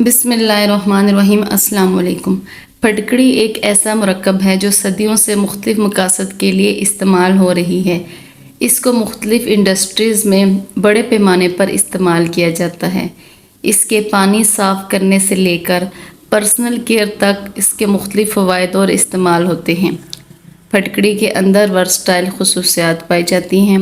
بسم اللہ الرحمن الرحیم۔ السلام علیکم۔ پھٹکڑی ایک ایسا مرکب ہے جو صدیوں سے مختلف مقاصد کے لیے استعمال ہو رہی ہے۔ اس کو مختلف انڈسٹریز میں بڑے پیمانے پر استعمال کیا جاتا ہے۔ اس کے پانی صاف کرنے سے لے کر پرسنل کیئر تک اس کے مختلف فوائد اور استعمال ہوتے ہیں۔ پھٹکڑی کے اندر ورسٹائل خصوصیات پائی جاتی ہیں۔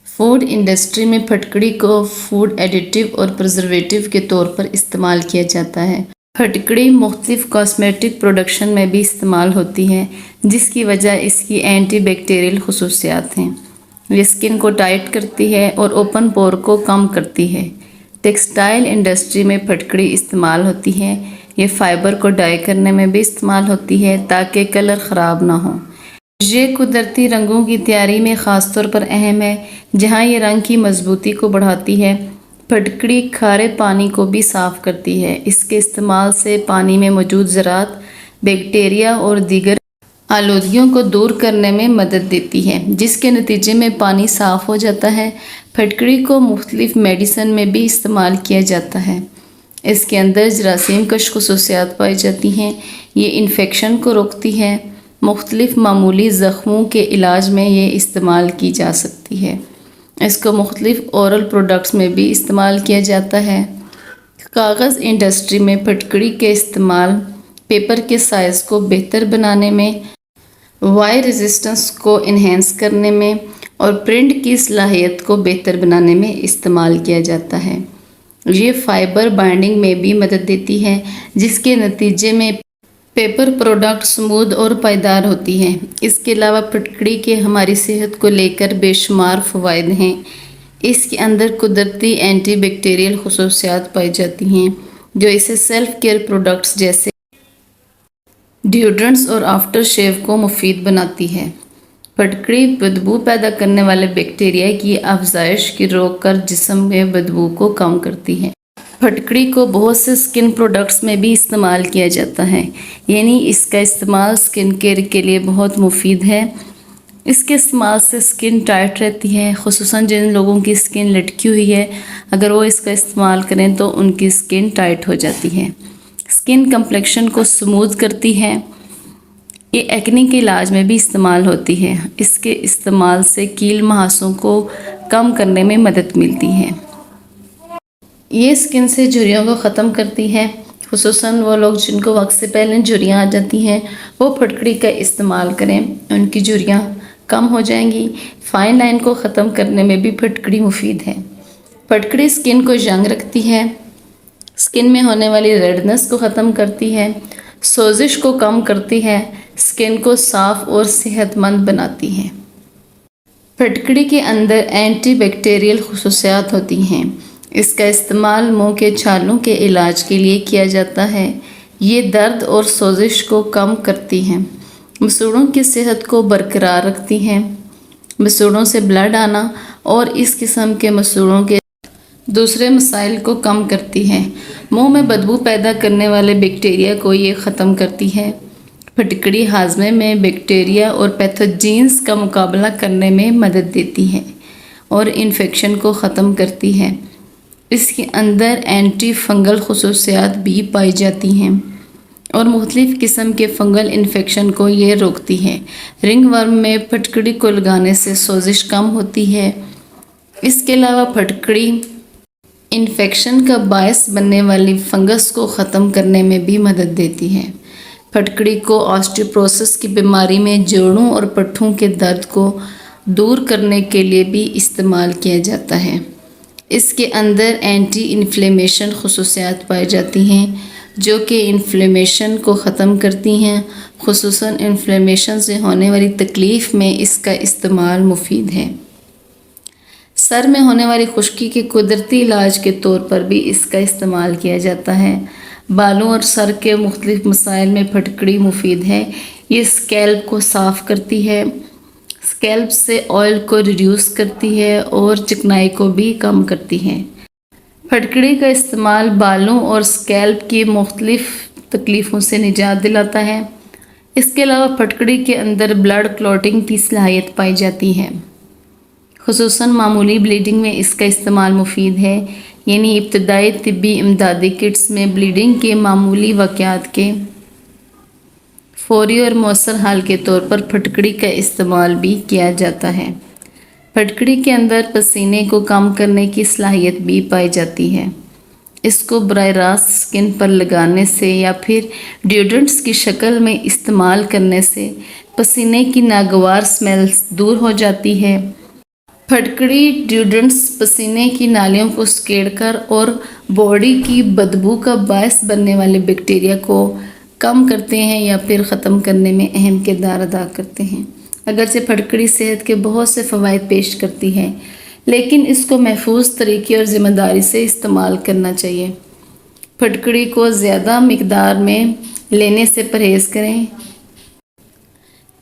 فوڈ انڈسٹری میں پھٹکڑی کو فوڈ ایڈیٹیو اور پرزرویٹیو کے طور پر استعمال کیا جاتا ہے۔ پھٹکڑی مختلف کاسمیٹک پروڈکشن میں بھی استعمال ہوتی ہے، جس کی وجہ اس کی اینٹی بیکٹیریل خصوصیات ہیں۔ یہ اسکن کو ٹائٹ کرتی ہے اور اوپن پور کو کم کرتی ہے۔ ٹیکسٹائل انڈسٹری میں پھٹکڑی استعمال ہوتی ہے۔ یہ فائبر کو ڈائی کرنے میں بھی استعمال ہوتی ہے تاکہ کلر خراب نہ ہو۔ یہ قدرتی رنگوں کی تیاری میں خاص طور پر اہم ہے، جہاں یہ رنگ کی مضبوطی کو بڑھاتی ہے۔ پھٹکڑی کھارے پانی کو بھی صاف کرتی ہے۔ اس کے استعمال سے پانی میں موجود ذرات، بیکٹیریا اور دیگر آلودگیوں کو دور کرنے میں مدد دیتی ہے، جس کے نتیجے میں پانی صاف ہو جاتا ہے۔ پھٹکڑی کو مختلف میڈیسن میں بھی استعمال کیا جاتا ہے۔ اس کے اندر جراثیم کش خصوصیات پائی جاتی ہیں۔ یہ انفیکشن کو روکتی ہے۔ مختلف معمولی زخموں کے علاج میں یہ استعمال کی جا سکتی ہے۔ اس کو مختلف اورل پروڈکٹس میں بھی استعمال کیا جاتا ہے۔ کاغذ انڈسٹری میں پھٹکڑی کے استعمال پیپر کے سائز کو بہتر بنانے میں، وائر ریزسٹنس کو انہینس کرنے میں اور پرنٹ کی صلاحیت کو بہتر بنانے میں استعمال کیا جاتا ہے۔ یہ فائبر بائنڈنگ میں بھی مدد دیتی ہے، جس کے نتیجے میں پیپر پروڈکٹ سموتھ اور پائیدار ہوتی ہے۔ اس کے علاوہ پھٹکڑی کے ہماری صحت کو لے کر بے شمار فوائد ہیں۔ اس کے اندر قدرتی اینٹی بیکٹیریل خصوصیات پائی جاتی ہیں، جو اسے سیلف کیئر پروڈکٹس جیسے ڈیوڈرنٹس اور آفٹر شیو کو مفید بناتی ہے۔ پھٹکڑی بدبو پیدا کرنے والے بیکٹیریا کی افزائش کی روک کر جسم میں بدبو کو کم کرتی ہے۔ پھٹکڑی کو بہت سے اسکن پروڈکٹس میں بھی استعمال کیا جاتا ہے، یعنی اس کا استعمال اسکن کیئر کے لیے بہت مفید ہے۔ اس کے استعمال سے اسکن ٹائٹ رہتی ہے، خصوصاً جن لوگوں کی اسکن لٹکی ہوئی ہے، اگر وہ اس کا استعمال کریں تو ان کی اسکن ٹائٹ ہو جاتی ہے۔ اسکن کمپلیکشن کو سموتھ کرتی ہے۔ یہ ایکنی کے علاج میں بھی استعمال ہوتی ہے۔ اس کے استعمال سے کیل مہاسوں کو کم کرنے میں مدد ملتی ہے۔ یہ اسکن سے جھریوں کو ختم کرتی ہے، خصوصاً وہ لوگ جن کو وقت سے پہلے جھریاں آ جاتی ہیں، وہ پھٹکڑی کا استعمال کریں، ان کی جھریاں کم ہو جائیں گی۔ فائن لائن کو ختم کرنے میں بھی پھٹکڑی مفید ہے۔ پھٹکڑی اسکن کو ینگ رکھتی ہے، اسکن میں ہونے والی ریڈنس کو ختم کرتی ہے، سوزش کو کم کرتی ہے، اسکن کو صاف اور صحت مند بناتی ہے۔ پھٹکڑی کے اندر اینٹی بیکٹیریل خصوصیات ہوتی ہیں۔ اس کا استعمال منہ کے چھالوں کے علاج کے لیے کیا جاتا ہے۔ یہ درد اور سوزش کو کم کرتی ہیں، مسوڑھوں کی صحت کو برقرار رکھتی ہیں، مسوڑھوں سے بلڈ آنا اور اس قسم کے مسوڑھوں کے دوسرے مسائل کو کم کرتی ہے۔ منہ میں بدبو پیدا کرنے والے بیکٹیریا کو یہ ختم کرتی ہے۔ پھٹکڑی ہاضمے میں بیکٹیریا اور پیتھوجینز کا مقابلہ کرنے میں مدد دیتی ہے اور انفیکشن کو ختم کرتی ہے۔ اس کے اندر اینٹی فنگل خصوصیات بھی پائی جاتی ہیں اور مختلف قسم کے فنگل انفیکشن کو یہ روکتی ہے۔ رنگ ورم میں پھٹکڑی کو لگانے سے سوزش کم ہوتی ہے۔ اس کے علاوہ پھٹکڑی انفیکشن کا باعث بننے والی فنگس کو ختم کرنے میں بھی مدد دیتی ہے۔ پھٹکڑی کو آسٹیوپروسس کی بیماری میں جوڑوں اور پٹھوں کے درد کو دور کرنے کے لیے بھی استعمال کیا جاتا ہے۔ اس کے اندر اینٹی انفلیمیشن خصوصیات پائی جاتی ہیں، جو کہ انفلیمیشن کو ختم کرتی ہیں، خصوصاً انفلیمیشن سے ہونے والی تکلیف میں اس کا استعمال مفید ہے۔ سر میں ہونے والی خشکی کے قدرتی علاج کے طور پر بھی اس کا استعمال کیا جاتا ہے۔ بالوں اور سر کے مختلف مسائل میں پھٹکڑی مفید ہے۔ یہ اسکیلپ کو صاف کرتی ہے، اسکیلپ سے آئل کو ریڈیوس کرتی ہے اور چکنائی کو بھی کم کرتی ہے۔ پھٹکڑی کا استعمال بالوں اور اسکیلپ کی مختلف تکلیفوں سے نجات دلاتا ہے۔ اس کے علاوہ پھٹکڑی کے اندر بلڈ کلوٹنگ کی صلاحیت پائی جاتی ہے، خصوصاً معمولی بلیڈنگ میں اس کا استعمال مفید ہے۔ یعنی ابتدائی طبی امدادی کٹس میں بلیڈنگ کے معمولی واقعات کے فوری اور مؤثر حل کے طور پر پھٹکڑی کا استعمال بھی کیا جاتا ہے۔ پھٹکڑی کے اندر پسینے کو کم کرنے کی صلاحیت بھی پائی جاتی ہے۔ اس کو براہ راست اسکن پر لگانے سے یا پھر ڈیوڈرنٹس کی شکل میں استعمال کرنے سے پسینے کی ناگوار اسمیل دور ہو جاتی ہے۔ پھٹکڑی ڈیوڈرنٹس پسینے کی نالیوں کو سکیڑ کر اور باڈی کی بدبو کا باعث بننے والے بیکٹیریا کو کم کرتے ہیں یا پھر ختم کرنے میں اہم کردار ادا کرتے ہیں۔ اگرچہ پھٹکڑی صحت کے بہت سے فوائد پیش کرتی ہے، لیکن اس کو محفوظ طریقے اور ذمہ داری سے استعمال کرنا چاہیے۔ پھٹکڑی کو زیادہ مقدار میں لینے سے پرہیز کریں،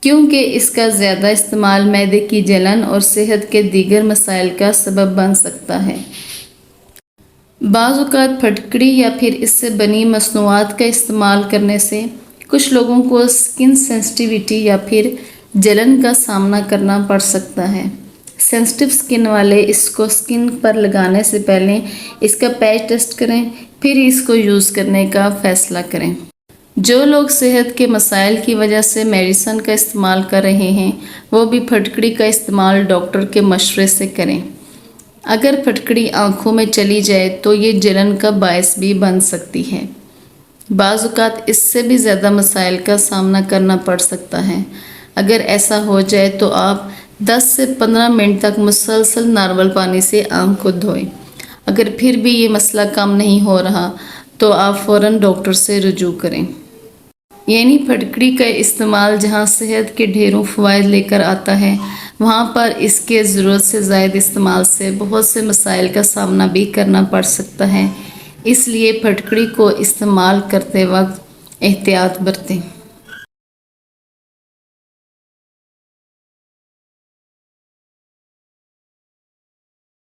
کیونکہ اس کا زیادہ استعمال معدے کی جلن اور صحت کے دیگر مسائل کا سبب بن سکتا ہے۔ بعض اوقات پھٹکڑی یا پھر اس سے بنی مصنوعات کا استعمال کرنے سے کچھ لوگوں کو اسکن سینسٹیویٹی یا پھر جلن کا سامنا کرنا پڑ سکتا ہے۔ سینسٹیو اسکن والے اس کو اسکن پر لگانے سے پہلے اس کا پیچ ٹیسٹ کریں، پھر اس کو یوز کرنے کا فیصلہ کریں۔ جو لوگ صحت کے مسائل کی وجہ سے میڈیسن کا استعمال کر رہے ہیں، وہ بھی پھٹکڑی کا استعمال ڈاکٹر کے مشورے سے کریں۔ اگر پھٹکڑی آنکھوں میں چلی جائے تو یہ جلن کا باعث بھی بن سکتی ہے۔ بعض اوقات اس سے بھی زیادہ مسائل کا سامنا کرنا پڑ سکتا ہے۔ اگر ایسا ہو جائے تو آپ 10 سے 15 منٹ تک مسلسل نارمل پانی سے آنکھ کو دھوئیں۔ اگر پھر بھی یہ مسئلہ کم نہیں ہو رہا تو آپ فوراً ڈاکٹر سے رجوع کریں۔ یعنی پھٹکڑی کا استعمال جہاں صحت کے ڈھیروں فوائد لے کر آتا ہے، وہاں پر اس کے ضرورت سے زائد استعمال سے بہت سے مسائل کا سامنا بھی کرنا پڑ سکتا ہے۔ اس لیے پھٹکڑی کو استعمال کرتے وقت احتیاط برتیں۔